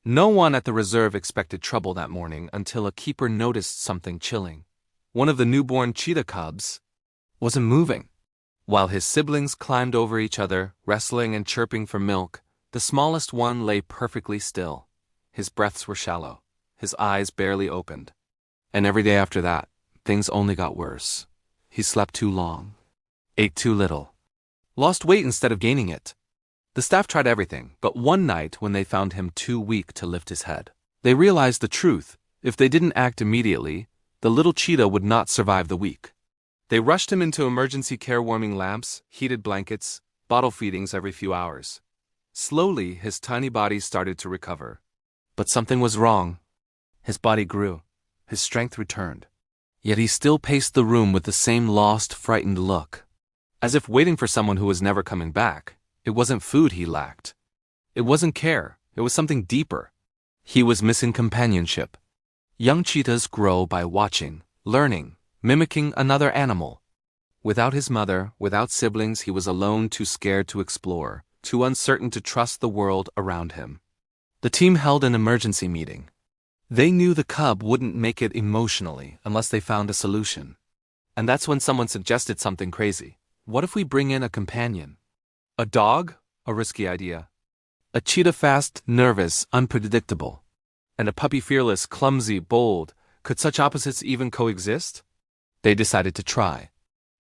No one at the reserve expected trouble that morning until a keeper noticed something chilling. One of the newborn cheetah cubs wasn't moving. While his siblings climbed over each other, wrestling and chirping for milk, the smallest one lay perfectly still. His breaths were shallow, his eyes barely opened. And every day after that, things only got worse. He slept too long, ate too little, lost weight instead of gaining it. The staff tried everything, but one night when they found him too weak to lift his head, they realized the truth. If they didn't act immediately, the little cheetah would not survive the week. They rushed him into emergency care, warming lamps, heated blankets, bottle feedings every few hours. Slowly, his tiny body started to recover. But something was wrong. His body grew. His strength returned. Yet he still paced the room with the same lost, frightened look, as if waiting for someone who was never coming back. It wasn't food he lacked. It wasn't care. It was something deeper. He was missing companionship. Young cheetahs grow by watching, learning, mimicking another animal. Without his mother, without siblings, he was alone, too scared to explore, too uncertain to trust the world around him. The team held an emergency meeting. They knew the cub wouldn't make it emotionally unless they found a solution. And that's when someone suggested something crazy. What if we bring in a companion? A dog? A risky idea. A cheetah fast, nervous, unpredictable. And a puppy fearless, clumsy, bold. Could such opposites even coexist? They decided to try.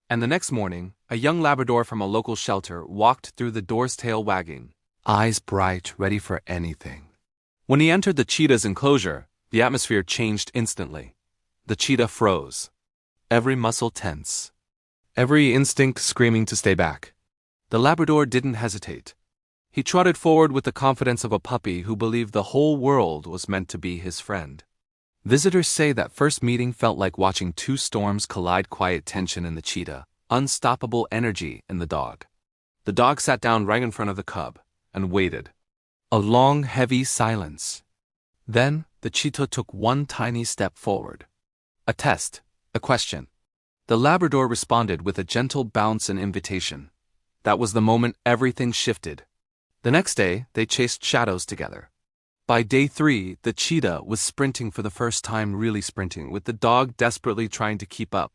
And the next morning, a young Labrador from a local shelter walked through the door's, tail wagging, eyes bright, ready for anything. When he entered the cheetah's enclosure, the atmosphere changed instantly. The cheetah froze. Every muscle tense. Every instinct screaming to stay back. The Labrador didn't hesitate. He trotted forward with the confidence of a puppy who believed the whole world was meant to be his friend. Visitors say that first meeting felt like watching two storms collide: quiet tension in the cheetah, unstoppable energy in the dog. The dog sat down right in front of the cub and waited. A long, heavy silence. Then, the cheetah took one tiny step forward. A test, a question. The Labrador responded with a gentle bounce and invitation. That was the moment everything shifted. The next day, they chased shadows together. By day 3, the cheetah was sprinting for the first time, really sprinting, with the dog desperately trying to keep up.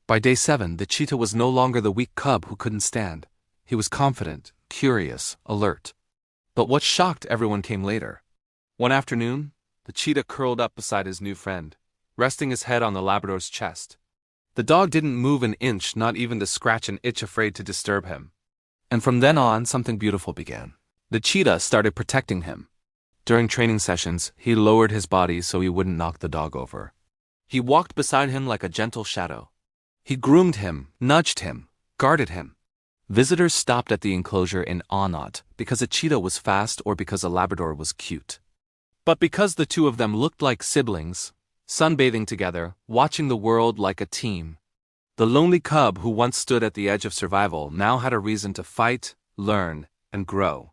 By day 7, the cheetah was no longer the weak cub who couldn't stand. He was confident, curious, alert. But what shocked everyone came later. One afternoon, the cheetah curled up beside his new friend, resting his head on the Labrador's chest. The dog didn't move an inch, not even to scratch an itch, afraid to disturb him. And from then on, something beautiful began. The cheetah started protecting him. During training sessions, he lowered his body so he wouldn't knock the dog over. He walked beside him like a gentle shadow. He groomed him, nudged him, guarded him. Visitors stopped at the enclosure in awe, not because a cheetah was fast or because a Labrador was cute, but because the two of them looked like siblings, sunbathing together, watching the world like a team. The lonely cub who once stood at the edge of survival now had a reason to fight, learn, and grow.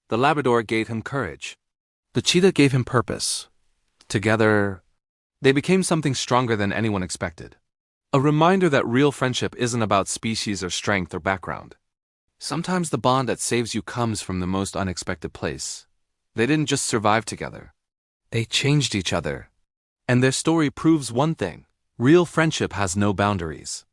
The Labrador gave him courage. The cheetah gave him purpose. Together, they became something stronger than anyone expected. A reminder that real friendship isn't about species or strength or background. Sometimes the bond that saves you comes from the most unexpected place. They didn't just survive together. They changed each other. And their story proves one thing: real friendship has no boundaries.